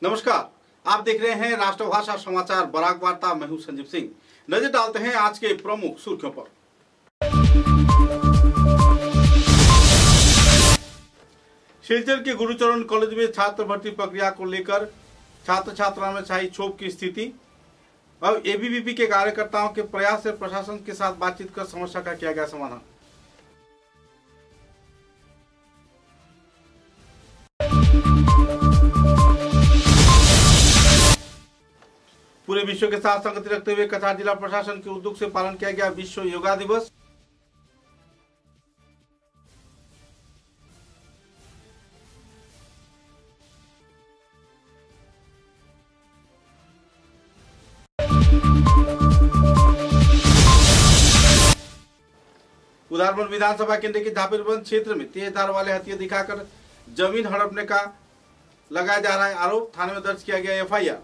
नमस्कार, आप देख रहे हैं राष्ट्रभाषा समाचार बराक वार्ता। मैं हूं संजीव सिंह। नजर डालते हैं आज के प्रमुख सुर्खियों पर। सिलचर के गुरुचरण कॉलेज में छात्र भर्ती प्रक्रिया को लेकर छात्र छात्राओं में छाई क्षोभ की स्थिति। अब एबीवीपी के कार्यकर्ताओं के प्रयास से प्रशासन के साथ बातचीत कर समस्या का किया गया समाधान। पूरे विश्व के साथ संगति रखते हुए कछार जिला प्रशासन के उद्योग से पालन किया गया विश्व योगा दिवस। उधारबंद विधानसभा केंद्र के झापीरबंद क्षेत्र में तेज धार वाले हथियार दिखाकर जमीन हड़पने का लगाया जा रहा है आरोप। थाने में दर्ज किया गया एफआईआर।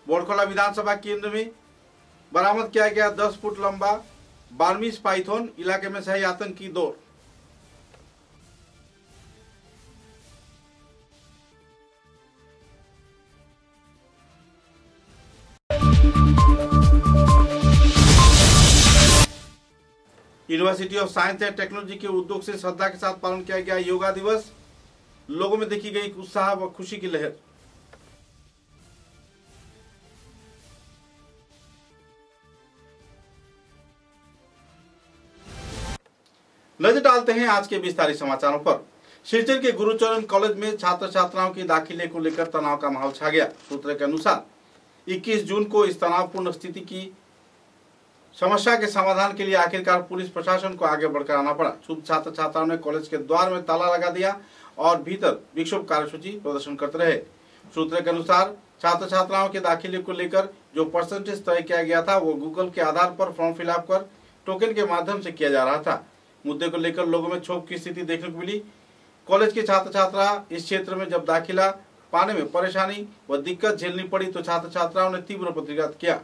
बोरखोला विधानसभा केंद्र में बरामद किया गया 10 फुट लंबा बार्मीज पाइथन। इलाके में सही आतंकी दौर। University of science and technology के उद्योग से श्रद्धा के साथ पालन किया गया योगा दिवस। लोगों में देखी गई उत्साह व खुशी की लहर। नजर डालते हैं आज के विस्तारित समाचारों पर। सिलचर के गुरुचरण कॉलेज में छात्र छात्राओं के दाखिले को लेकर तनाव का माहौल छा गया। सूत्र के अनुसार 21 जून को इस तनावपूर्ण स्थिति की समस्या के समाधान के लिए आखिरकार पुलिस प्रशासन को आगे बढ़कर आना पड़ा। क्षुब्ध छात्र छात्राओं ने कॉलेज के द्वार में ताला लगा दिया और भीतर विक्षोभ कार्यसूची प्रदर्शन करते रहे। सूत्र के अनुसार छात्र छात्राओं के दाखिले को लेकर जो परसेंटेज तय किया गया था वो गूगल के आधार पर फॉर्म फिलअप कर टोकन के माध्यम से किया जा रहा था। मुद्दे को लेकर लोगों में क्षोभ की स्थिति देखने को मिली। कॉलेज के छात्र छात्रा इस क्षेत्र में जब दाखिला पाने में परेशानी व दिक्कत झेलनी पड़ी तो छात्र छात्राओं ने तीव्र प्रतिघात किया।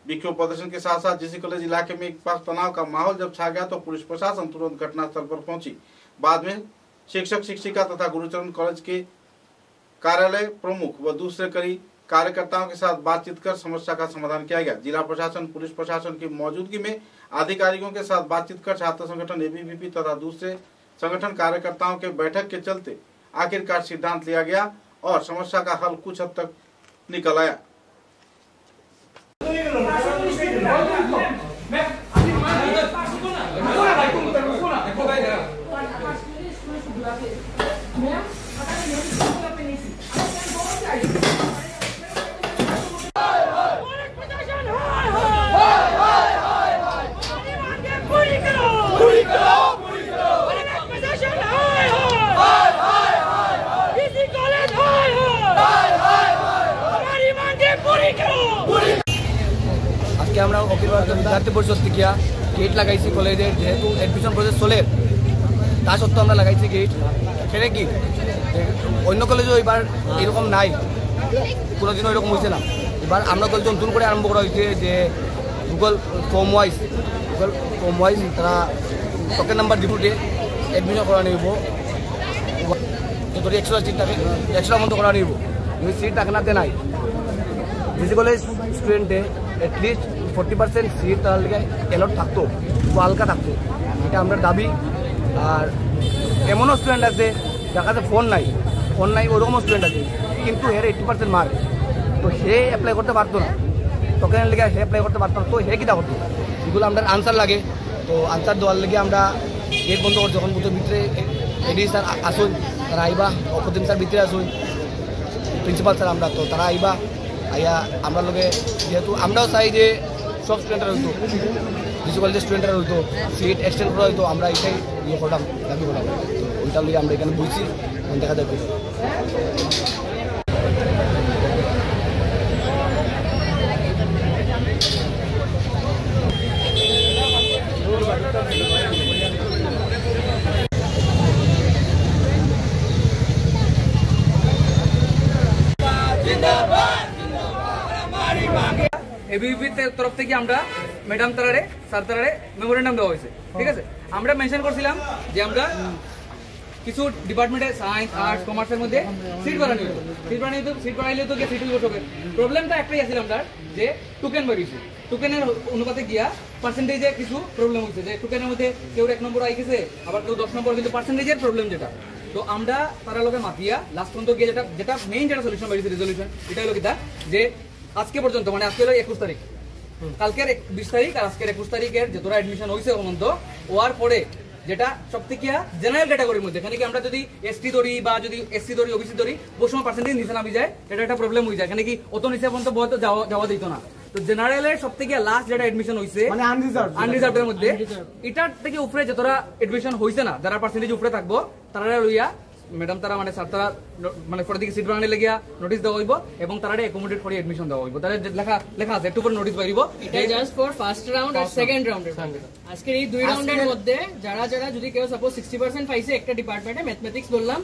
विक्षोभ प्रदर्शन के साथ साथ जीसी कॉलेज इलाके में एक पास तनाव का माहौल जब छा गया तो पुलिस प्रशासन तुरंत घटनास्थल पर पहुंची। बाद में शिक्षक शिक्षिका तथा गुरुचरण कॉलेज के कार्यालय प्रमुख व दूसरे कई कार्यकर्ताओं के साथ बातचीत कर समस्या का समाधान किया गया। जिला प्रशासन पुलिस प्रशासन की मौजूदगी में अधिकारियों के साथ बातचीत कर छात्र संगठन एबीवीपी तथा दूसरे संगठन कार्यकर्ताओं के बैठक के चलते आखिरकार सिद्धांत लिया गया और समस्या का हल कुछ हद तक निकल आया। আজকে আমরা অখিল ভারতীয় বিদ্যার্থী পরিষদ থেকে গেট লাগাইছি কলেজে, যেহেতু এডমিশন প্রসেস চলে তা সত্ত্বেও আমরা লাগাইছি গেট। সেটা কি অন্য কলেজেও এবার এরকম নাই, কোনোদিনও এরকম হয়েছে না। এবার আমরা কলেজে নতুন করে আরম্ভ করা হয়েছে যে গুগল ফর্ম ওয়াইজ তারা টোকেন নাম্বার ডিপুটে এডমিশন করা নিব। যদি 100 সিট থাকে 100 মতো করা নিব। যদি সিট রাখনাতে নাই জিসি কলেজ স্টুডেন্টে এটলিস্ট 40% সিট তাহলে এলট থাকতো, হালকা থাকতো, এটা আমরা দাবি। আর এমনও স্টুডেন্ট আছে যার কাছে ফোন নাই ওরকমও স্টুডেন্ট আছে, কিন্তু হের 80% মার্ক, তো হে অ্যাপ্লাই করতে পারতো না, টোকেনের লেগে হে অ্যাপ্লাই করতে পারতো না। তো হে কিটা করতো, এগুলো আমরা আনসার লাগে। তো আনসার দেওয়ার লেগে আমরা গেট বন্ধ করছি। যখন বুঝো ভিতরে এডি স্যার আসুন, তারা আইবা, অপদিন স্যার ভিতরে আসুন, প্রিন্সিপাল স্যার আমরা, তো তারা আইবা আইয়া আমরা লোকে যেহেতু আমরাও চাই যে সব স্টুডেন্টরা হইতো, জিসি কলেজের স্টুডেন্টরা হইতো, সিট এক্সটেন্ড করা হইতো, আমরা এটাই ইয়ে করলাম, দাবি করলাম। তো ওইটা লিয়ে আমরা এখানে বলছি, দেখা যাবে। এবিভিপির তরফ থেকে আমরা ম্যাডাম তারারে স্যার তারারে মেমোরেন্ডাম দেওয়া হয়েছে, ঠিক আছে। আমরা মেনশন করছিলাম যে আমরা কিছু ডিপার্টমেন্টে সায়েন্স আর্টস কমার্সের মধ্যে সিট বাড়ানো হইতো, সিট বাড়াইলে তো গিয়ে সিট হইব সবে। প্রবলেমটা একটাই আছিল আমরা যে টোকেন বাড়িয়েছে, টোকেনের অনুপাতে গিয়া পার্সেন্টেজে কিছু প্রবলেম হয়েছে, যে টোকেনের মধ্যে কেউ 1 নম্বর আই গেছে, আবার কেউ 10 নম্বর, কিন্তু পার্সেন্টেজের প্রবলেম যেটা। তো আমরা তারা লোকে মাতিয়া লাস্ট পর্যন্ত গিয়ে যেটা মেইন যেটা সলিউশন বাড়িয়েছে রেজলিউশন, এটা হলো কিটা যে আজকে পর্যন্ত মানে আজকে হলো 21 তারিখ, কালকের 20 তারিখ আর আজকের 21 তারিখের যতটা অ্যাডমিশন হয়েছে পর্যন্ত হওয়ার পরে যেটা সবথেকে জেনারেল ক্যাটাগরির মধ্যে, এখানে কি আমরা যদি এসটি ধরি বা যদি এসসি ধরি ওবিসি ধরি বহু সময় পার্সেন্টেজ নিচে নামি যায়, এটা একটা প্রবলেম হয়ে যায়। এখানে কি অত নিচে পর্যন্ত বলতে যাওয়া দিত না। তো জেনারেলের সব থেকে লাস্ট যেটা এডমিশন হয়েছে মানে আনরিজার্ভের মধ্যে, এটার থেকে উপরে যতটা এডমিশন হয়েছে না, যারা পার্সেন্টেজ উপরে থাকবো তারা লইয়া ম্যাডাম তারা মানে স্যার তারা মানে পরে দিকে সিট বানানে লাগিয়া নোটিস দেওয়া হইব এবং তারা অ্যাকোমোডেট করে এডমিশন দেওয়া হইব। তারা লেখা আছে একটু পরে নোটিস পাইব। এটা জাস্ট ফর ফার্স্ট রাউন্ড আর সেকেন্ড রাউন্ডের। আজকে এই 2 রাউন্ডের মধ্যে যারা যদি কেউ সাপোজ 60% পাইছে একটা ডিপার্টমেন্টে ম্যাথমেটিক্স বললাম,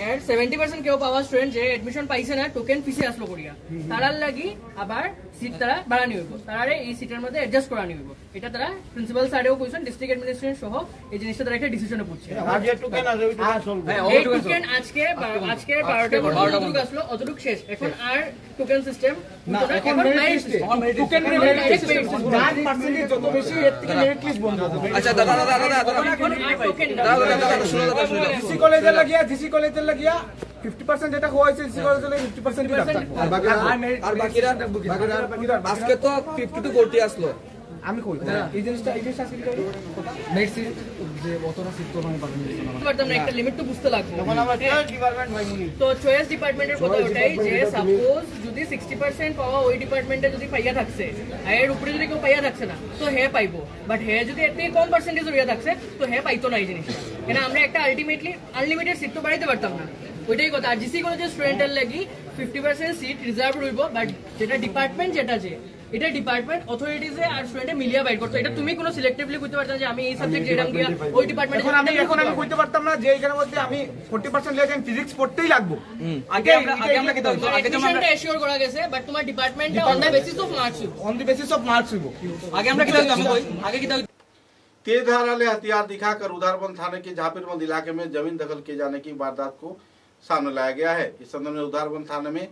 এর 70% কেউ পাওয়া স্টুডেন্ট যে এডমিশন পাইছে না টোকেন ফিসে আসলো করিয়া, তারার লাগি আবার সিট তারা বাড়ানি হইব, তারা এই সিটের মধ্যে অ্যাডজাস্ট করানি হইব। এটা তারা প্রিন্সিপাল স্যারেও কইছেন, ডিস্ট্রিক্ট অ্যাডমিনিস্ট্রেশন সহ এই জিনিসটা তারা একটা ডিসিশনে পড়ছে। এই টোকেন আজকে 12টার মধ্যে যতটুকু আসলো অতটুকু শেষ। এখন আর টোকেন সিস্টেম না, এখন টোকেন যার পার্সেন্টেজ যত বেশি এর থেকে মেরিট লিস্ট বন্ধ হবে। আচ্ছা দাদা শুনো, জিসি কলেজের লাগিয়া 50% যেটা হয়েছে জিসি কলেজের 50% আর বাকিরা আজকে তো 50 to 40 আসলো। আমি কই এই জিনিসটা আজকে কি নেক্সট যে অতটা সিট তো মানে পারতাম না, একটা লিমিট তো বুঝতে লাগবে। তখন আমরা চয়েস ডিপার্টমেন্ট ভাইমুনি, তো চয়েস ডিপার্টমেন্টের কথা ওটাই যে সাপোজ যদি 60% পাওয়া ওই ডিপার্টমেন্টে যদি পাইয়া থাকছে আর এর উপরে যদি কেউ পাইয়া থাকছে না তো হে পাইবো, বাট হে যদি এর থেকে কম পার্সেন্টেজ হইয়া থাকছে তো হে পাইতো না এই জিনিসটা। কেন আমরা একটা আলটিমেটলি আনলিমিটেড সিট তো বাড়াইতে পারতাম না, ওইটাই কথা। আর জিসি কলেজের স্টুডেন্টের লাগি 50% সিট রিজার্ভ রইব, বাট যেটা ডিপার্টমেন্ট যেটা যে এটা ডিপার্টমেন্ট অথরিটিজে আর স্টুডেন্টে মিলিয়া বাইর করতে, এটা তুমি কোনো সিলেক্টিভলি কইতে পারতা যে আমি এই সাবজেক্ট যেটা দিয়া ওই ডিপার্টমেন্ট। এখন আমি কইতে পারতাম না যে এখানের মধ্যে আমি 40% লেখেন ফিজিক্স পড়তেই লাগবে। আগে আমরা কি দাও আগে তো আমরা এশিওর করা গেছে, বাট তোমার ডিপার্টমেন্টটা on the basis of marks হইব। আগে আমরা কি দাও আগে কি দাও। तेज धार वाले हथियार दिखाकर उधारबंद थाने के झापीरबंद इलाके में जमीन दखल किए जाने की वारदात को सामने लाया गया है। इस संदर्भ में उधारबंद थाने में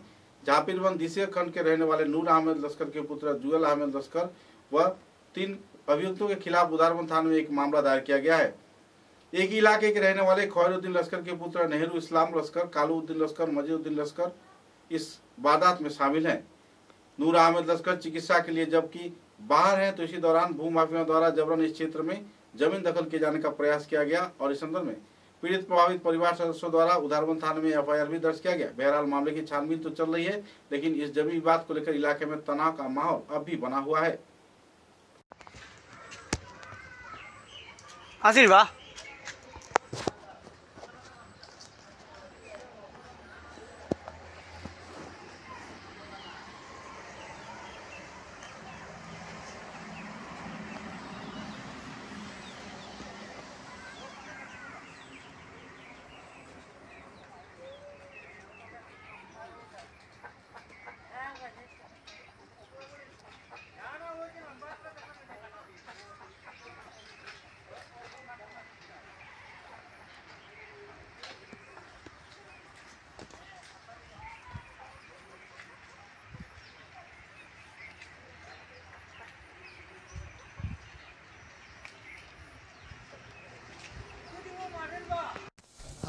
झापीरबंद द्वितीय खंड के रहने वाले नूर अहमद लश्कर के पुत्र जुएल अहमद लश्कर व 3 अभियुक्तों के खिलाफ उधारबंद थाने में एक मामला दायर किया गया है। एक ही इलाके के रहने वाले खैरुद्दीन लश्कर के पुत्र नेहरू इस्लाम लश्कर, कालूद्दीन लश्कर, मजीउद्दीन लश्कर इस वारदात में शामिल हैं। नूर अहमद लश्कर चिकित्सा के लिए जबकि बाहर है, तो इसी दौरान भूमाफियाओं द्वारा जबरन इस क्षेत्र में जमीन दखल किए जाने का प्रयास किया गया और इस संदर्भ में पीड़ित प्रभावित परिवार सदस्यों द्वारा उधारबंद थाने में एफआईआर भी दर्ज किया गया। बहरहाल मामले की छानबीन तो चल रही है, लेकिन इस जमीन विवाद को लेकर इलाके में तनाव का माहौल अब भी बना हुआ है। आशीर्वाद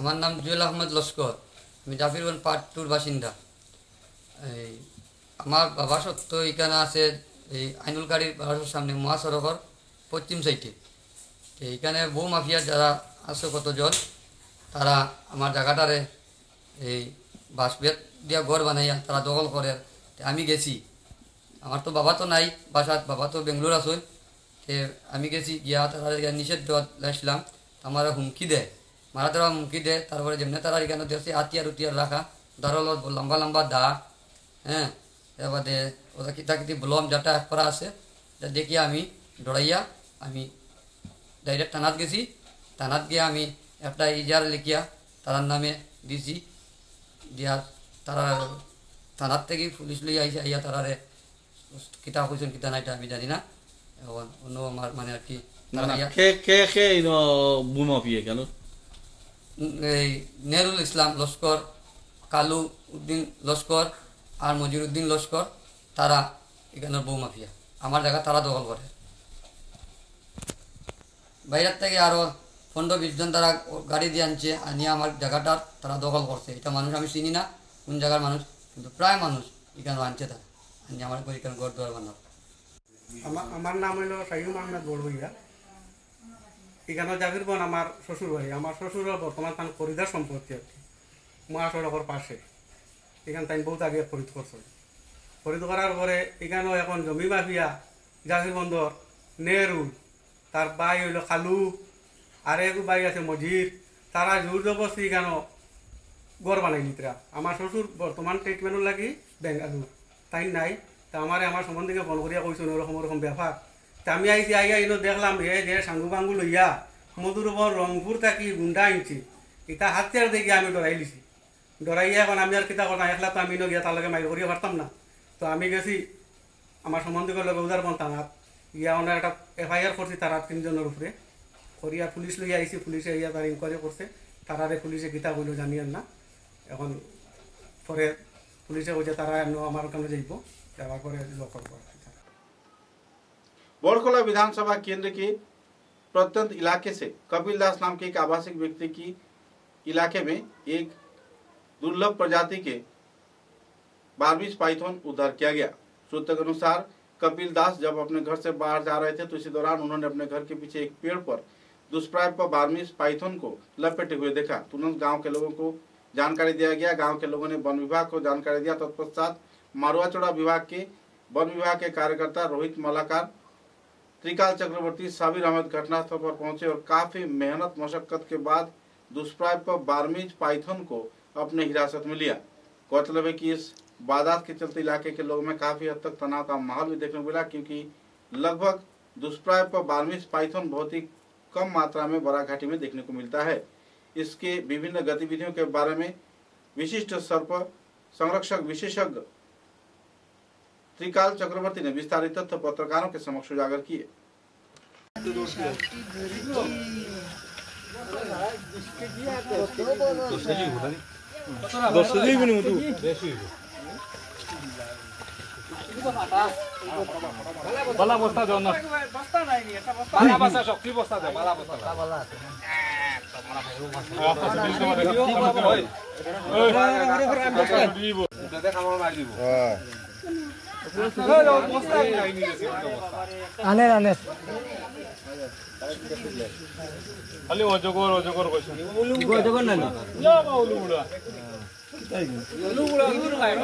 আমার নাম জুয়েল আহমদ লস্কর, আমি জাফিরবন্দ পার্ট 2 বাসিন্দা। এই আমার বাবা সত্য এখানে আছে এই আইনুলকারীর বাসার সামনে মহাসড়কের পশ্চিম সাইডে। এইখানে বউ মাফিয়া যারা আছে কতজন, তারা আমার জায়গাটারে এই বাঁশবেত দিয়া ঘর বানাইয়া তারা দখল করে। আমি গেছি, আমার তো বাবা তো নাই বাসাত, বাবা তো বেঙ্গলোর আসল। আমি গেছি গিয়া তারা নিষেধ দেওয়া আসলাম, আমার হুমকি দেয়, মারা দেওয়া হুমকি দেয়। তারপরে যেমনি তারা এখানে দেখছি আতিয়ার উতিয়ার রাখা দারলত লম্বা লম্বা দা, হ্যাঁ, এবারে ওটা কিতাকিতি বলম যাটা এক করা আছে, দেখি আমি ডরাইয়া আমি ডাইরেক্ট থানাত গেছি। থানাত গিয়ে আমি একটা ইজার লিখিয়া তারার নামে দিছি, দিয়া তারা থানার থেকে পুলিশ লইয়া আইসা আইয়া তারারে কিতা কইছেন কিতা না এটা আমি জানি না এখন অন্য আমার মানে আর কি তারা কে বোমা পিয়ে কেন এই নেহরুল ইসলাম লস্কর কালু উদ্দিন লস্কর আর মজিরুদ্দিন লস্কর তারা এখানের বউ মাফিয়া আমার জায়গা তারা দখল করে বাইরের থেকে আরও 15-20 জন তারা গাড়ি দিয়ে আনছে আনিয়ে আমার জায়গাটার তারা দখল করছে এটা মানুষ আমি চিনি না কোন জায়গার মানুষ কিন্তু প্রায় মানুষ এখানে আনছে তারা আনিয়ে আমার এখানে ঘর দুয়ার বানাও আমার নাম হইল শাহিম আহমেদ বড়ভূইয়া এখানে জাকির বোন আমার শ্বশুর ভাই আমার শ্বশুরের বর্তমান তান খরিদার সম্পত্তি আর কি মহাসড়কের পাশে এখানে তাই বহুত আগে খরিদ করছে খরিদ করার পরে এখানেও এখন জমি মাফিয়া জাকির বন্দর নেহরু তার ভাই হইল খালু আর এক ভাই আছে মজির তারা জোর জবস্তি এখানেও গড় বানাই নিতরা আমার শ্বশুর বর্তমান ট্রিটমেন্টও লাগি বেঙ্গালুর তাই নাই তা আমার সম্বন্ধে ফোন করিয়া কইছেন ওরকম ব্যাপার তা আমি আইসি আইয়া ইনো দেখলাম যে সাঙ্গু বাঙ্গু লইয়া মধুর উপর রংপুর থাকি গুন্ডা আনছি এটা হাতিয়ার দেখি আমি ডরাই লিছি ডরাইয়া এখন আমি আর কিতা করতাম একলা তো আমি গিয়া তার লগে মাইর করিয়া পারতাম না তো আমি গেছি আমার সম্বন্ধে লগে উদারবন থানাত গিয়া ওনার একটা FIR করছি তারা 3 জনের উপরে করিয়া পুলিশ লইয়া আইসি পুলিশে ইয়া তার ইনকোয়ারি করছে তারারে পুলিশে কিতা বইল জানিয়েন না এখন পরে পুলিশে কইছে তারা আমার ওখানে যাইব যাওয়ার পরে লকর করে बोरकोला विधानसभा केंद्र के प्रत्यंत इलाके से कपिल दास नाम के एक आवासिक व्यक्ति की इलाके में एक दुर्लभ प्रजाति के बारबीज पाइथन उद्धार किया गया। सूत्रों के अनुसार कपिल दास जब अपने घर से बाहर जा रहे थे तो इसी दौरान उन्होंने अपने घर के पीछे एक पेड़ पर दुष्प्राप्य बारबीज पाइथन को लपेटे हुए देखा। तुरंत गांव के लोगों को जानकारी दिया गया। गांव के लोगों ने वन विभाग को जानकारी दिया। तत्पश्चात मारुआचोड़ा विभाग के वन विभाग के कार्यकर्ता रोहित मलाकार, त्रिकाल चक्रवर्ती, साबिर अहमद घटनास्थल पर पहुंचे और काफी मेहनत मशक्कत के बाद दुष्प्राप्य बारबीज पाइथन को अपने हिरासत में लिया। गौरतलब है कि इस वारदात के चलते इलाके के लोगों में काफी हद तक तनाव का माहौल भी देखने को मिला, क्योंकि लगभग दुष्प्राप्य बारबीज पाइथन बहुत ही कम मात्रा में बराघाटी में देखने को मिलता है। इसके विभिन्न गतिविधियों के बारे में विशिष्ट सर्प संरक्षक विशेषज्ञ त्रिकाल चक्रवर्ती ने विस्तारित तथ्य पत्रकारों के समक्ष उजागर किए। বালা বস্তা দাও না বস্তা নাই নি এটা বস্তা বালা বস্তা শক্তি বস্তা দাও বালা বস্তা বালা আছে আনে আনে খালি অজগর কইছ অজগর না লো বাউলু মুড়া তাই উলু মুড়া উলু খায়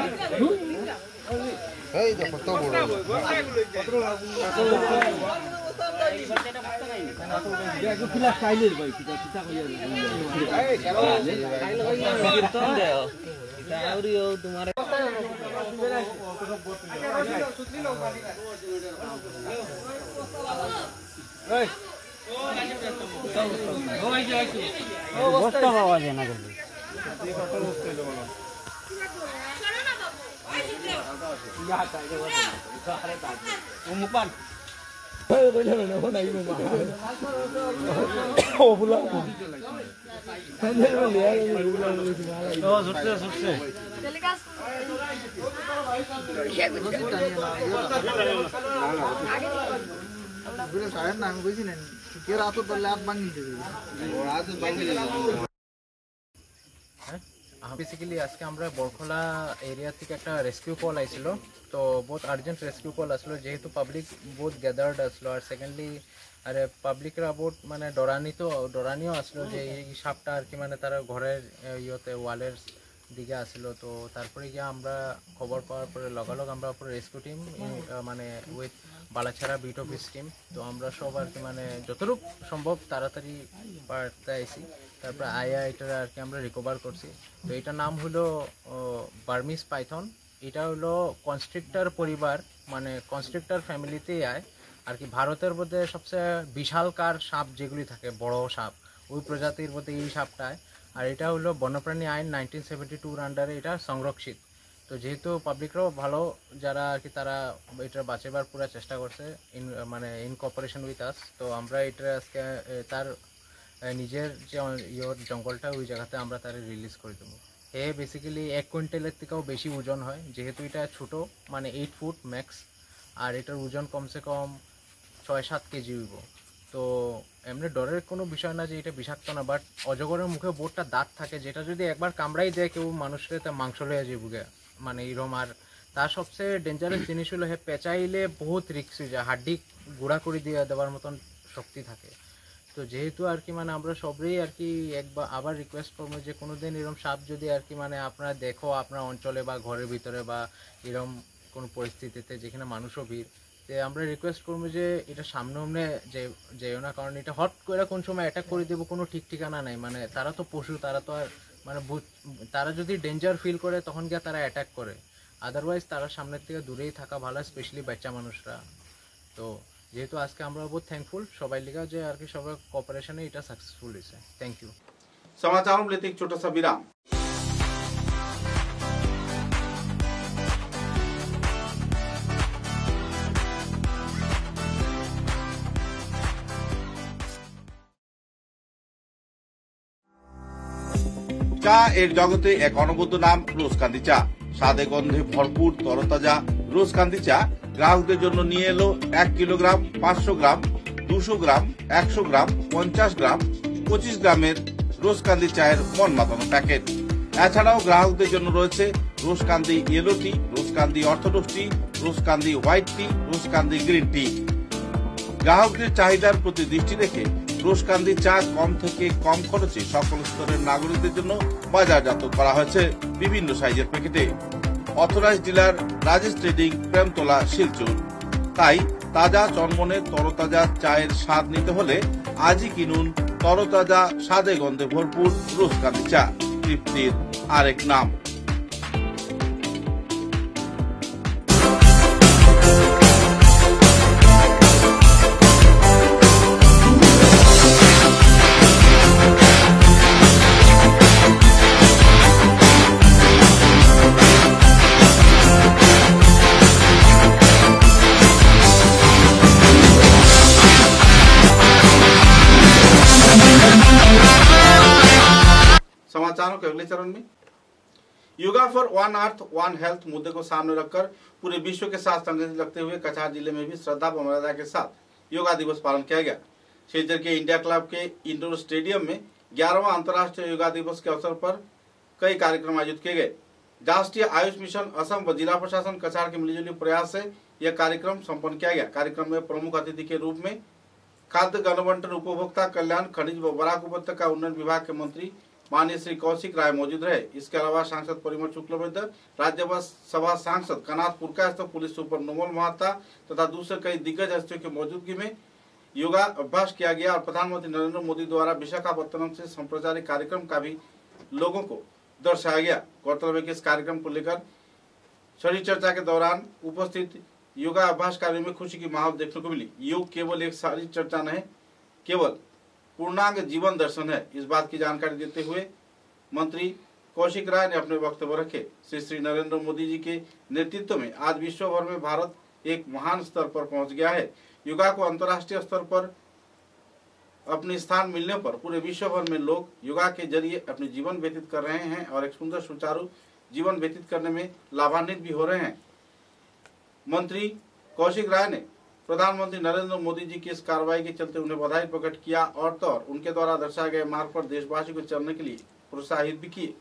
এই দেখো তো বড় কিলা স্টাইলের ভাই কিটা কইয়া এই চলো কীর্তন দেও আউরিও তোমার এই ও ভাই যাইছো ও বস্তা পাওয়া যায় না জলদি এই কত বস্তা হলো বলো Ya tak ada apa. Tak ada tak. Umupan. Hey, boleh mana mana ini mana. Oh pula. Mana lihat ini pula ini. Oh, sukses. Delikas. Bila saya nang begini nih, kira atau terlihat bang ini. Orang tu bang ini. Basically আজকে আমরা Borkhola area থেকে একটা rescue call আইছিল, তো বহুত urgent rescue call আসলো যেহেতু public বহুত গ্যাদার্ড আসলো, আর সেকেন্ডলি আরে পাবলিকরা বহুত মানে ডরানিও আসলো যে এই সাপটা আর কি মানে তারা ঘরের ইয়েতে ওয়ালের দিকে আসলো। তো তারপরে গিয়ে আমরা খবর পাওয়ার পরে লগালগ আমরা পুরো রেস্কিউ টিম মানে উইথ বালাছাড়া বিট অফিস টিম, তো আমরা সব আর কি মানে যতটুকু সম্ভব তাড়াতাড়ি পারতে আইসি। তারপরে এটা আর কি আমরা রিকভার করছি। তো এটার নাম হলো বার্মিজ পাইথন। এটা হলো কনস্ট্রিক্টর পরিবার, মানে কনস্ট্রিক্টর ফ্যামিলিতেই আয় আর কি। ভারতের মধ্যে সবচেয়ে বিশালকার সাপ যেগুলি থাকে, বড় সাপ, ওই প্রজাতির মধ্যে এই সাপটায়। আর এটা হলো বন্যপ্রাণী আইন 1972 আন্ডারে এটা সংরক্ষিত। তো যেহেতু পাবলিকরাও ভালো যারা আর কি তারা এটা বাঁচাবার পুরো চেষ্টা করছে মানে ইন কোঅপারেশন উইথ আস, তো আমরা এটা আজকে তার নিজের যে জঙ্গলটা ওই জায়গাতে আমরা তার রিলিজ করে দেবো। বেসিক্যালি 1 কুইন্টালের থেকেও বেশি ওজন হয়, যেহেতু এটা ছোটো মানে 8 ফুট ম্যাক্স, আর এটার ওজন কমসে কম 6-7 কেজি হইব। তো এমনি ডরের কোনো বিষয় না যে এটা বিষাক্ত না, বাট অজগরের মুখে বোটটা দাঁত থাকে, যেটা যদি একবার কামড়াই দেয় কেউ মানুষের তা মাংস লয়ে যাবে মানে এরম। আর তার সবচেয়ে ডেঞ্জারাস জিনিস হলো পেঁচাইলে বহুত রিক্স হয়ে যায়, হাড্ডি গুঁড়া করে দিয়ে দেওয়ার মতন শক্তি থাকে। তো যেহেতু আর কি মানে আমরা সবই আর কি একবার আবার রিকোয়েস্ট করবো যে কোনো দিন এরকম সাপ যদি আর কি মানে আপনারা দেখো আপনার অঞ্চলে বা ঘরের ভিতরে বা এরকম কোনো পরিস্থিতিতে যেখানে মানুষও ভিড়, তো আমরা রিকোয়েস্ট করবো যে এটা সামনে যেও না, কারণ এটা হট করে কোন সময় অ্যাটাক করে দেবো কোনো ঠিক ঠিকানা নাই। মানে তারা তো পশু, তারা তো আর মানে তারা যদি ডেঞ্জার ফিল করে তখন গিয়ে তারা অ্যাটাক করে, আদারওয়াইজ তারা সামনের থেকে দূরেই থাকা ভালো, স্পেশালি বাচ্চা মানুষরা। তো যেহেতু আজকে আমরা বহুত থ্যাঙ্কফুল সবাই লিখা যে আর কি সবার কোঅপারেশনে এটা সাকসেসফুল হয়েছে। Thank you. समाचारों में लेते एक छोटा सा विराम। চা এর জগতে এক অনবদ্য নাম রোজকান্দি চা। স্বাদে গন্ধে ভরপুর তরতাজা রোজকান্দি চা গ্রাহকদের জন্য নিয়ে এলো 1 কিলোগ্রাম, 500 গ্রাম, 200 গ্রাম, 100 গ্রাম, 50 গ্রাম, 25 গ্রামের রোজকান্দি চায়ের মন মাতানো প্যাকেট। এছাড়াও গ্রাহকদের জন্য রয়েছে রোজকান্দি ইয়েলো টি, রোজকান্দি অর্থোডক্স টি, রোজকান্দি হোয়াইট টি, রোজকান্দি গ্রিন টি। গ্রাহকদের চাহিদার প্রতি দৃষ্টি রেখে রোজকান্দি চা কম থেকে কম খরচে সকল স্তরের নাগরিকদের জন্য বাজারজাত করা হয়েছে বিভিন্ন সাইজের প্যাকেটে। Authorise dealer Rajesh trading, Premtala, Silchar. তাই তাজা চনমনে তরতাজা চায়ের স্বাদ নিতে হলে আজই কিনুন তরতাজা স্বাদে গন্ধে ভরপুর রোজকান্দি চা, তৃপ্তির আরেক নাম। समाचारों के अगले चरण में yoga for one earth one health मुद्दे को सामने रखकर पूरे विश्व के साथ संगति रखते हुए कछार जिले में भी श्रद्धा व मर्यादा के साथ योगा दिवस पालन किया गया। शिलचर के इंडिया क्लब के इंडोर स्टेडियम में 11वां अंतर्राष्ट्रीय योगा दिवस के अवसर पर कई कार्यक्रम आयोजित किए गए। राष्ट्रीय आयुष मिशन असम व जिला प्रशासन कछार के मिलीजुली प्रयास से यह कार्यक्रम संपन्न किया गया। कार्यक्रम में प्रमुख अतिथि के रूप में खाद्य गणवंटन, उपभोक्ता कल्याण, खनिज व बराक उपत्यका उन्नयन विभाग के मंत्री माननीय श्री कौशिक राय मौजूद रहे। इसके अलावा सांसद परिमल शुक्लबैद्य, राज्यसभा सांसद कनाथ पुरकायस्थ, पुलिस सुपर नोमल महाता तथा दूसरे कई दिग्गज हस्तियों की मौजूदगी में योगा अभ्यास किया गया और प्रधानमंत्री नरेंद्र मोदी द्वारा विशाखापत्तनम से संप्रोचारित कार्यक्रम का भी लोगों को दर्शाया गया। गौरतलब है कि इस कार्यक्रम को लेकर शरीर चर्चा के दौरान उपस्थित योगा अभ्यासकारियों में खुशी की माहौल देखने को मिली। योग केवल एक शारीरिक चर्चा नहीं, केवल पूर्णांग जीवन दर्शन है, इस बात की जानकारी देते हुए मंत्री कौशिक राय ने अपने वक्तव्य रखे। श्री नरेंद्र मोदी जी के नेतृत्व में आज विश्व भर में भारत एक महान स्तर पर पहुंच गया है। योगा को अंतर्राष्ट्रीय स्तर पर अपने स्थान मिलने पर पूरे विश्व भर में लोग योगा के जरिए अपने जीवन व्यतीत कर रहे हैं और एक सुंदर सुचारू जीवन व्यतीत करने में लाभान्वित भी हो रहे हैं। मंत्री कौशिक राय ने प्रधानमंत्री नरेंद्र मोदी जी की इस कार्रवाई के चलते उन्हें बधाई प्रकट किया और तो और उनके द्वारा दर्शाए गए मार्ग पर देशवासी को चलने के लिए प्रोत्साहित भी किए।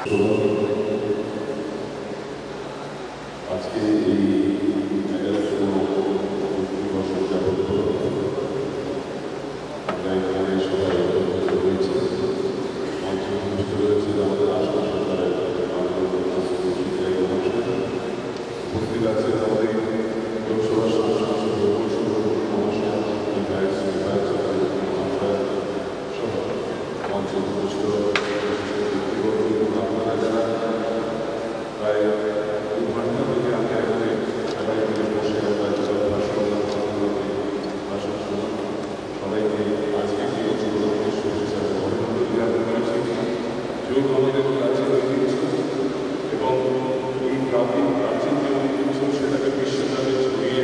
আজকে এই 11 বছর যাবত আমরা এখানে সবাই একত্রিত হয়েছি। মঞ্চে অনুষ্ঠিত রয়েছে আমাদের আসাম সরকারের উপস্থিত আছেন আমাদের লোকসভা সাংসদ বিধায়ক সহ মঞ্চে উপস্থিত আপনারা যারা প্রায় 2 ঘন্টা থেকে আমরা এখানে সবাই মিলে বসে আমরা ভাষণ শুনুন। সবাইকে আজকে যে উপলক্ষে শুভেচ্ছা অভিনন্দন জ্ঞাপন করেছি। যোগ আমাদের প্রাচীন ঐতিহ্য এবং এই প্রাচীন যে ঐতিহ্য সেটাকে বিশ্বকাপে ছড়িয়ে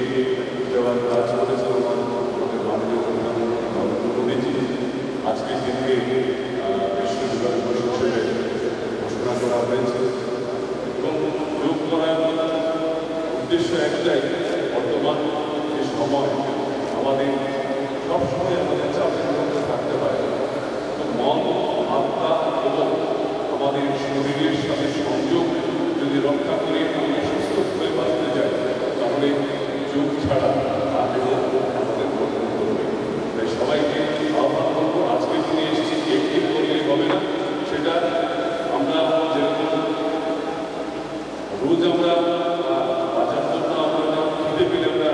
দেওয়ার কাজ করেছে আমাদের মাননীয় প্রধানমন্ত্রী নরেন্দ্র মোদীজি। আজকের দিনকে বিশ্ব যোগাযোগ দিবস হিসেবে ঘোষণা করা হয়েছে এবং যোগ করার উদ্দেশ্য একটাই, বর্তমান যে সময় আমাদের সবসময় আমাদের চাপের মধ্যে থাকতে হয়, তো মন আত্মা এবং আমাদের শরীরের সাথে সংযোগ যদি রক্ষা করে আমরা সুস্থ হয়ে বাঁচতে যাই তাহলে যোগ ছাড়া আমাদের বদল করবে। তাই সবাইকে আহ্বান করবো, আজকের দিনে এসেছি একটি করলে হবে না, সেটা আমরা যেরকম রোজ আমরা বাঁচার জন্য আমরা খিদে পেলে আমরা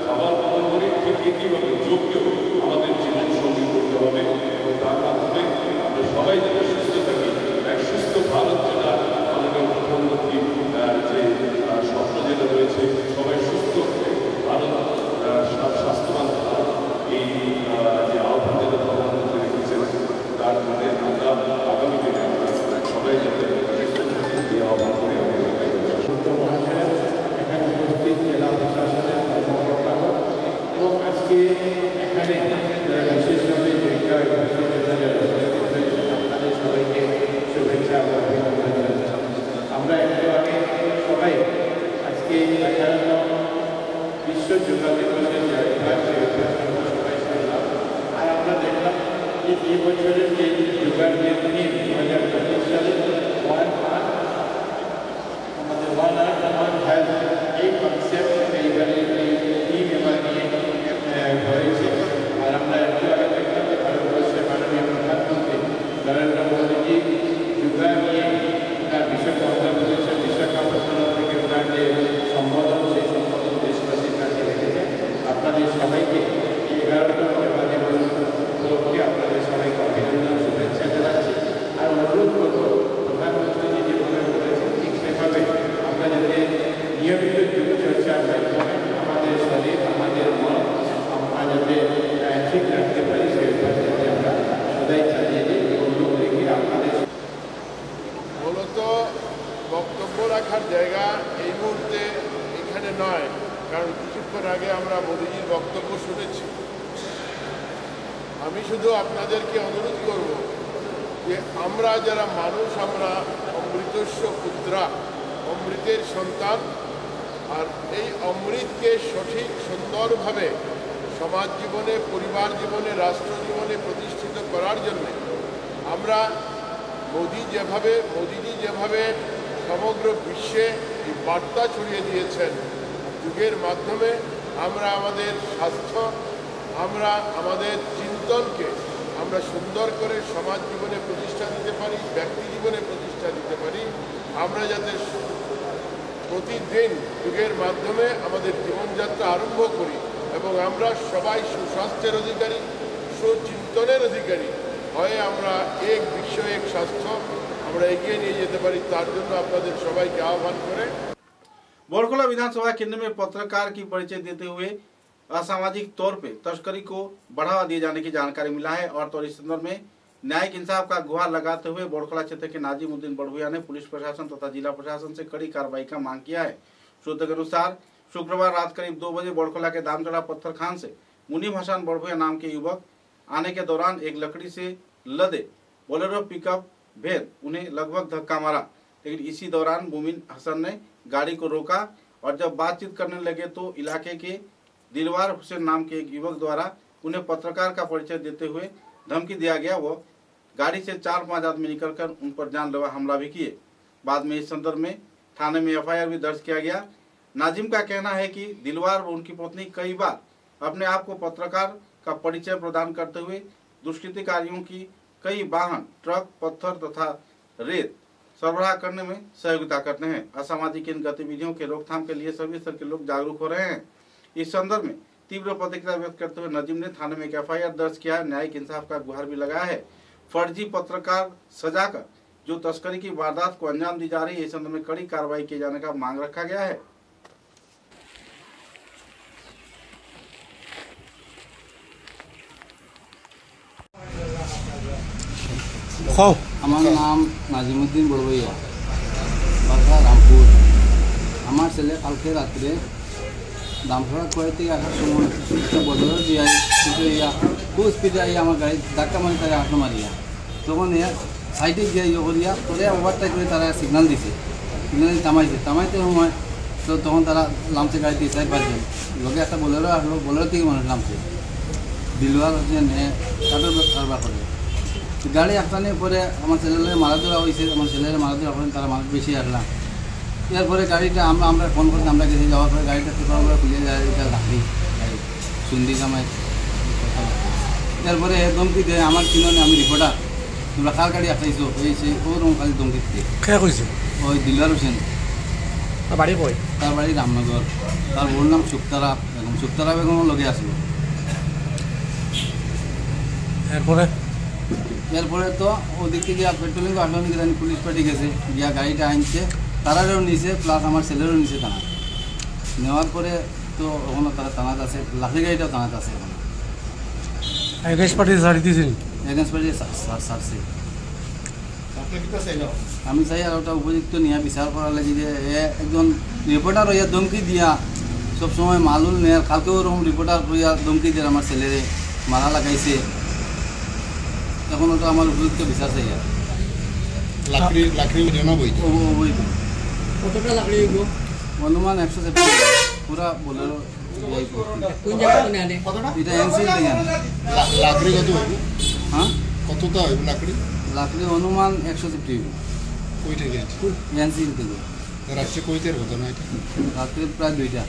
খাবার গ্রহণ করি, ঠিক একইভাবে যোগকেও আমাদের জীবন সঙ্গী করতে হবে এবং তার মাধ্যমে আমরা সবাই যাতে সুস্থ থাকি, এক সুস্থ ভারত যেটা আমাদের প্রধানমন্ত্রীর যে স্বপ্ন যেটা রয়েছে, সবাই সুস্থ ভারত স্বাস্থ্যবান ভারত, এই যে আহ্বান যেটা প্রধানমন্ত্রী রেখেছেন তার মানে আমরা আগামী দিনে আমরা সবাই যাতে এই আহ্বান করে এখানে উপস্থিত জেলা প্রশাসনের কর্মকর্তা এবং আজকে এখানে বিশেষভাবে আপনাদের সবাইকে শুভেচ্ছা আমরা একটু আগে সবাই আজকে 18 বিশ্ব যোগাযোগ দিবসের সবাই শুনলাম। আর আমরা দেখলাম যে এই বছরের যে যোগাযোগের থিম 2025 সালে আমাদের ওয়ান আর্থ ওয়ান হেলথ, এই কনসেপ্ট এইবারে এই থিম এবার নিয়ে হয়েছে। আর আমরা একটু আগে দেখলাম যে ভারতবর্ষের মাননীয় প্রধানমন্ত্রী নরেন্দ্র মোদীজি যোগা নিয়ে তার অন্ধ্রপ্রদেশের বিশাখাপত্তনম থেকে তার যে সম্বোধন, সেই সম্বোধন দেশবাসীর কাছে রেখেছে। আপনাদের সবাইকে 11তম যোগা দিবস উপলক্ষে আপনাদের সবাইকে অভিনন্দন শুভেচ্ছা জানাচ্ছি। আর অনুরোধ করব, প্রধানমন্ত্রী যেভাবে বলেছেন ঠিক সেভাবে আমরা যাতে নিয়মিত যোগ চর্চার মাধ্যমে আমাদের শরীর আমাদের মন আমরা যাতে ঠিক রাখতে পারি, সেই যাতে আমরা সদাই চালিয়ে দিই এবং লোক রেখে আপনাদের মূলত বক্তব্য রাখার জায়গা এই মুহূর্তে এখানে নয়, কারণ কিছুক্ষণ আগে আমরা মোদীজির বক্তব্য শুনেছি। আমি শুধু আপনাদেরকে অনুরোধ করব যে আমরা যারা মানুষ, আমরা অমৃতস্য পুত্রা, অমৃতের সন্তান, আর এই অমৃতকে সঠিক সুন্দরভাবে সমাজ জীবনে, পরিবার জীবনে, রাষ্ট্র জীবনে প্রতিষ্ঠিত করার জন্য আমরা মোদীজি যেভাবে সমগ্র বিশ্বে এই বার্তা ছড়িয়ে দিয়েছেন, যুগের মাধ্যমে আমরা আমাদের স্বাস্থ্য, আমরা আমাদের চিন্তনকে আমরা সুন্দর করে সমাজ জীবনে প্রতিষ্ঠা দিতে পারি, ব্যক্তি জীবনে প্রতিষ্ঠা দিতে পারি। আমরা যাতে প্রতিদিন যুগের মাধ্যমে আমাদের জীবনযাত্রা আরম্ভ করি এবং আমরা সবাই সুস্বাস্থ্যের অধিকারী, সুচিন্তনের অধিকারী হয়ে আমরা এক বিশ্ব এক স্বাস্থ্য আমরা এগিয়ে নিয়ে যেতে পারি, তার জন্য আপনাদের सबाई आह्वान करें। बोरखोला विधानसभा केंद्र में पत्रकार की परिचय देते हुए असामाजिक तौर पे तस्करी को बढ़ावा दिए जाने की जानकारी मिला है और तो इस संदर्भ में न्यायिक इंसाफ का गुहार लगाते हुए बोरखोला क्षेत्र के नाजिमुद्दीन बड़भुइया ने पुलिस प्रशासन तथा जिला प्रशासन से कड़ी कार्रवाई का मांग किया है। सूत्र के अनुसार शुक्रवार रात करीब 2 बजे बोरखोला के दामचड़ा पत्थर खान से मुनीम हसन बड़भुइया नाम के युवक आने के दौरान एक लकड़ी से लदे बोलेरो पिकअप भेद उन्हें लगभग धक्का मारा, लेकिन इसी दौरान मुनीम हसन ने गाड़ी को रोका और जब बातचीत करने लगे तो इलाके के दिलवार हुसैन नाम के एक युवक द्वारा उन्हें पत्रकार का परिचय देते हुए धमकी दिया गया। वो गाड़ी से 4-5 आदमी निकलकर उन पर जानलेवा हमला भी किए। बाद में इस संदर्भ में थाने में एफआईआर भी दर्ज किया गया। नाजिम का कहना है कि दिलवार व उनकी पत्नी कई बार अपने आप को पत्रकार का परिचय प्रदान करते हुए दुष्कृतिकारियों की कई वाहन, ट्रक, पत्थर तथा रेत सरबराह करने में सहयोगिता करते हैं। असामाजिक इन गतिविधियों के रोकथाम के लिए सभी स्तर के लोग जागरूक हो रहे हैं। इस संदर्भ में तीव्र प्रतिक्रिया व्यक्त करते हुए नजीम ने थाने में एक एफआईआर दर्ज किया है। न्यायिक इंसाफ का गुहार भी लगाया है। फर्जी पत्रकार सजाकर जो तस्करी की वारदात को अंजाम दी जा रही है, इस संदर्भ में कड़ी कार्रवाई किए जाने का मांग रखा गया है। আমার নাম নাজিমুদ্দিন বড়বইয়া, বাসা রামপুর। আমার ছেলে কালকে রাত্রে দামছড়া কোয়াই থেকে আসার সময় বদলের দিয়ে খুব স্পিডে আইয়া আমার গাড়ি ধাক্কা মারি তারা আঁটো মারিয়া, তখন সাইডে গিয়ে ইয়ে করিয়া করে ওভারটেক করে তারা সিগনাল দিছে, সিগনাল থামাইতে সময় তো তখন তারা নামছে গাড়িতে 4-5 জন, লগে একটা বোলেরো আসলো, বোলেরো থেকে মানুষ নামছে। দিলওয়ার হোসেন কাঠের কারবার করে গাড়ি একটানে পরে আমার ছেলের মারা ধরা হয়েছে। আমার ছেলের মারা ধরা করেন, তারা মানুষ বেশি আসলাম। এরপরে গাড়িটা আমরা ফোন করতে আমরা গেছি, যাওয়ার পরে গাড়িটা টোটাল করে খুলে যায়, এটা লাকড়ি গাড়ি সুন্দি কামাই। এরপরে দমকি দেয় আমার কিনে আমি রিপোর্টার, তোমরা কার গাড়ি আসাইছো হয়েছে ওরকম খালি দমকি দিয়ে কে কইছে? ওই দিলওয়ার হোসেন। তার বাড়ি কই? তার বাড়ি রামনগর। তার ওর নাম শুক্তারা বেগম। শুক্তারা বেগমের লগে আসলো। এরপরে তো ওদিক থেকে পেট্রোলিং আসলো নাকি জানি, পুলিশ পার্টি গেছে, গিয়া গাড়িটা আনছে, তারারও নিছে প্লাস আমার ছেলেরও নিছে থানা। নেওয়ার পরে তো ওখানে তারা থানাত আছে, লাকড়ি গাড়িটাও থানাত আছে। এখন এগেন্স্ট পার্টি ছাড়ি দিয়েছেন? এগেন্স্ট পার্টি ছাড়ছে। আমি চাই আর ওটা উপযুক্ত নিয়ে বিচার করার লাগে যে একজন রিপোর্টার হইয়া ধমকি দিয়া সবসময় মালুল নেয়ার, কালকেও ওরকম রিপোর্টার হইয়া ধমকি দিয়ে আমার ছেলেরে মারা লাগাইছে। এখন ওটা আমার উপযুক্ত বিচার চাই। আর লাকড়ি বৈধ কতটা লাকড়ি হইব? অনুমান 170 পুরা বোলেরো। কোন জায়গা কোনে আনে? এটা এনসিল থেকে আনে। লাকড়ি কত হইব? হ্যাঁ, কতটা হইব লাকড়ি? লাকড়ি অনুমান 170 হইব। কই থেকে? এনসিল থেকে। রাত্রে কইতের ঘটনা এটা? রাত্রে প্রায় 2টা।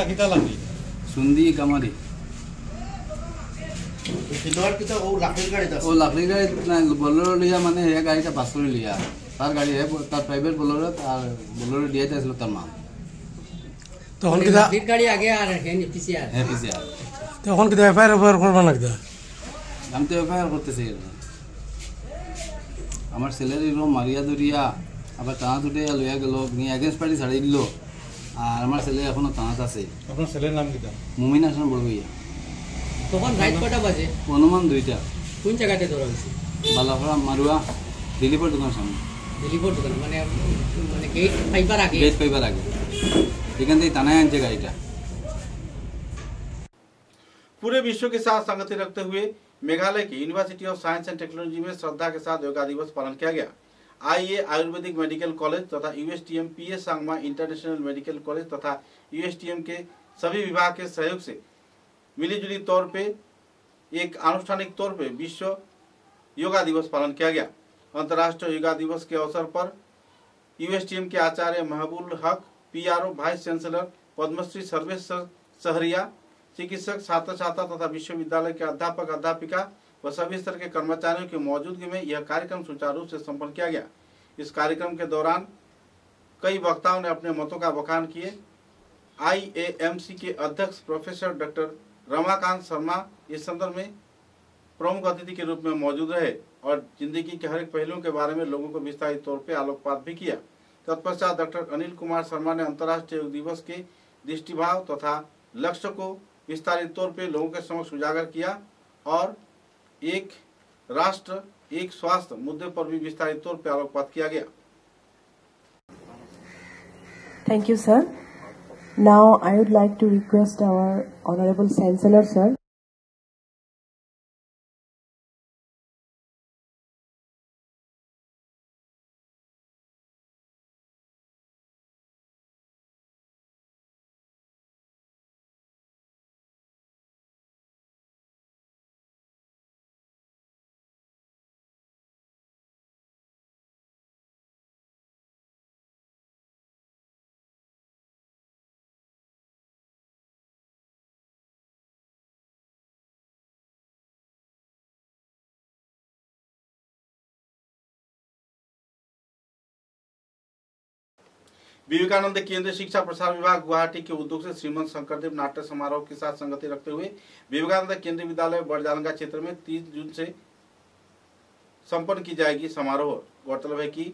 কিতা লাকড়ি? সুন্দি কামারি। ও লাকড়ি গাড়ি বোলেরো লিয়া, মানে এই গাড়িটা পাস করে লিয়া, তার গাড়ি তার প্রাইভেট বোলেরো, আর বোলেরো দিয়ে আসলো তার মা। তখন কিতা গাড়ি আগে আর পিছিয়ে তখন কিতা এফআইআর করবা না? কিতা আমি তো এফআইআর করতেছি। আমার ছেলের এরকম মারিয়া ধরিয়া আবার টানা দুটে লইয়া গেল, এগেন্স্ট পার্টি ছাড়ি দিল, আর আমার ছেলে এখনো টানাত আছে। আপনার ছেলের নাম কিতা? মুমিন হাসান বড়বইয়া। তখন রাত কটা বাজে? অনুমান 2টা। কোন জায়গাতে ধরা হয়েছে? বালাফড়া মারুয়া দিলীপের দোকান সামনে। দিলীপের দোকান মানে গেট পাইবার আগে? গেট পাইবার আগে। এখান থেকে থানায় আনছে গাড়িটা। पूरे विश्व के साथ संगति रखते हुए मेघालय की university of science and technology में श्रद्धा के साथ योगा दिवस पालन किया गया। आईए आयुर्वेदिक मेडिकल कॉलेज तथा USTM PS Sangma international medical college तथा यूएसटीएम के सभी विभाग के सहयोग से मिलीजुली तौर पे एक आनुष्ठानिक तौर पे विश्व योगा दिवस पालन किया गया। अंतर्राष्ट्रीय योगा दिवस के अवसर पर यूएसटीएम के आचार्य Mahbul Haque, PRO, vice chancellor Padmashri Sarvesh Saharia, चिकित्सक, छात्र छात्रा तथा विश्वविद्यालय के अध्यापक अध्यापिका व सभी स्तर के कर्मचारियों की मौजूदगी में यह कार्यक्रम सुचारू रूप से संपन्न किया गया। इस कार्यक्रम के दौरान कई वक्ताओं ने अपने मतों का बखान किए। आईएएमसी के अध्यक्ष प्रोफेसर डॉक्टर रमाकांत शर्मा इस संदर्भ में प्रमुख अतिथि के रूप में मौजूद रहे और जिंदगी के हर एक पहलुओं के बारे में लोगों को विस्तारित तौर पर आलोकपात भी किया। तत्पश्चात डॉक्टर अनिल कुमार शर्मा ने अंतर्राष्ट्रीय योग दिवस के दृष्टिभाव तथा लक्ष्य को विस्तारित तौर पर लोगों के समक्ष उजागर किया और एक राष्ट्र एक स्वास्थ्य मुद्दे पर भी विस्तारित तौर पर आलोकपात किया गया। Thank you, sir. Now I would like to request our Honorable Chancellor, sir, Vivekananda केंद्रीय शिक्षा प्रसार विभाग गुवाहाटी के उद्योग से श्रीमंत शंकरदेव नाट्य समारोह के साथ संगति रखते हुए विवेकानंद केंद्रीय विद्यालय बड़जालंगा क्षेत्र में 30 जून से संपन्न की जाएगी समारोह। गौरतलब है कि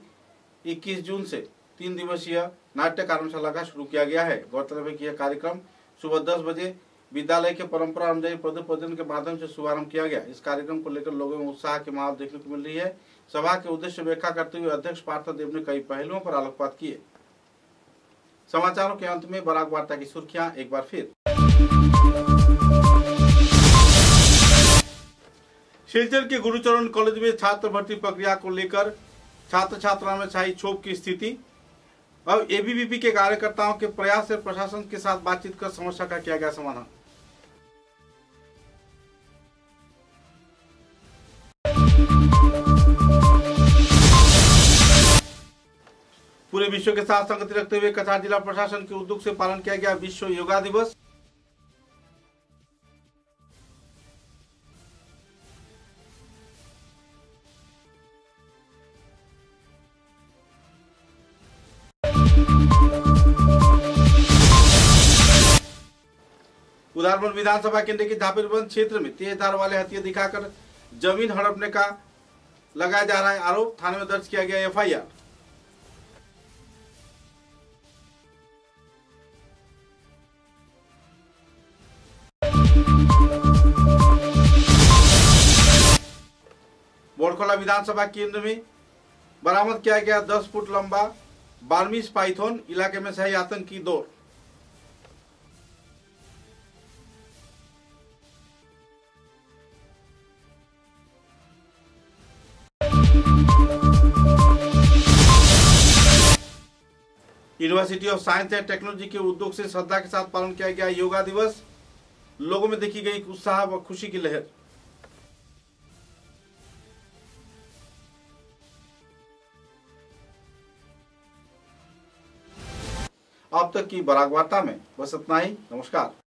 21 जून से 3 दिवसीय नाट्य कार्यशाला का शुरू किया गया है। गौरतलब है कि यह कार्यक्रम सुबह 10 बजे विद्यालय के परंपरा अनुयायी पदपूजन के माध्यम से शुभारंभ किया गया। इस कार्यक्रम को लेकर लोगों में उत्साह की माहौल देखने को मिल रही है। सभा के उद्देश्य व्याख्या करते हुए अध्यक्ष पार्थ देव ने कई पहलुओं पर आलोकपात किए। समाचारों के अंत में बराक वार्ता की सुर्खियां एक बार फिर। सिलचर के गुरुचरण कॉलेज में छात्र भर्ती प्रक्रिया को लेकर छात्र छात्राओं में छाई क्षोभ की स्थिति। अब एबीवीपी के कार्यकर्ताओं के प्रयास से प्रशासन के साथ बातचीत कर समस्या का किया गया समाधान। पूरे विश्व के साथ संगति रखते हुए कछार जिला प्रशासन के उद्योग से पालन किया गया विश्व योगा दिवस। उदारबंद विधानसभा केंद्र के झापीरबंद क्षेत्र में तेज धार वाले हथियार दिखाकर जमीन हड़पने का लगाया जा रहा है आरोप। थाने में दर्ज किया गया एफआईआर। बोरखोला विधानसभा केंद्र में बरामद किया गया 10 फुट लंबा बार्मीज पाइथन। इलाके में सही आतंक की दौड़। University of science and technology के उद्योग से श्रद्धा के साथ पालन किया गया योगा दिवस। लोगों में देखी गई उत्साह व खुशी की लहर। अब तक की बराक वार्ता में बस इतना ही। नमस्कार।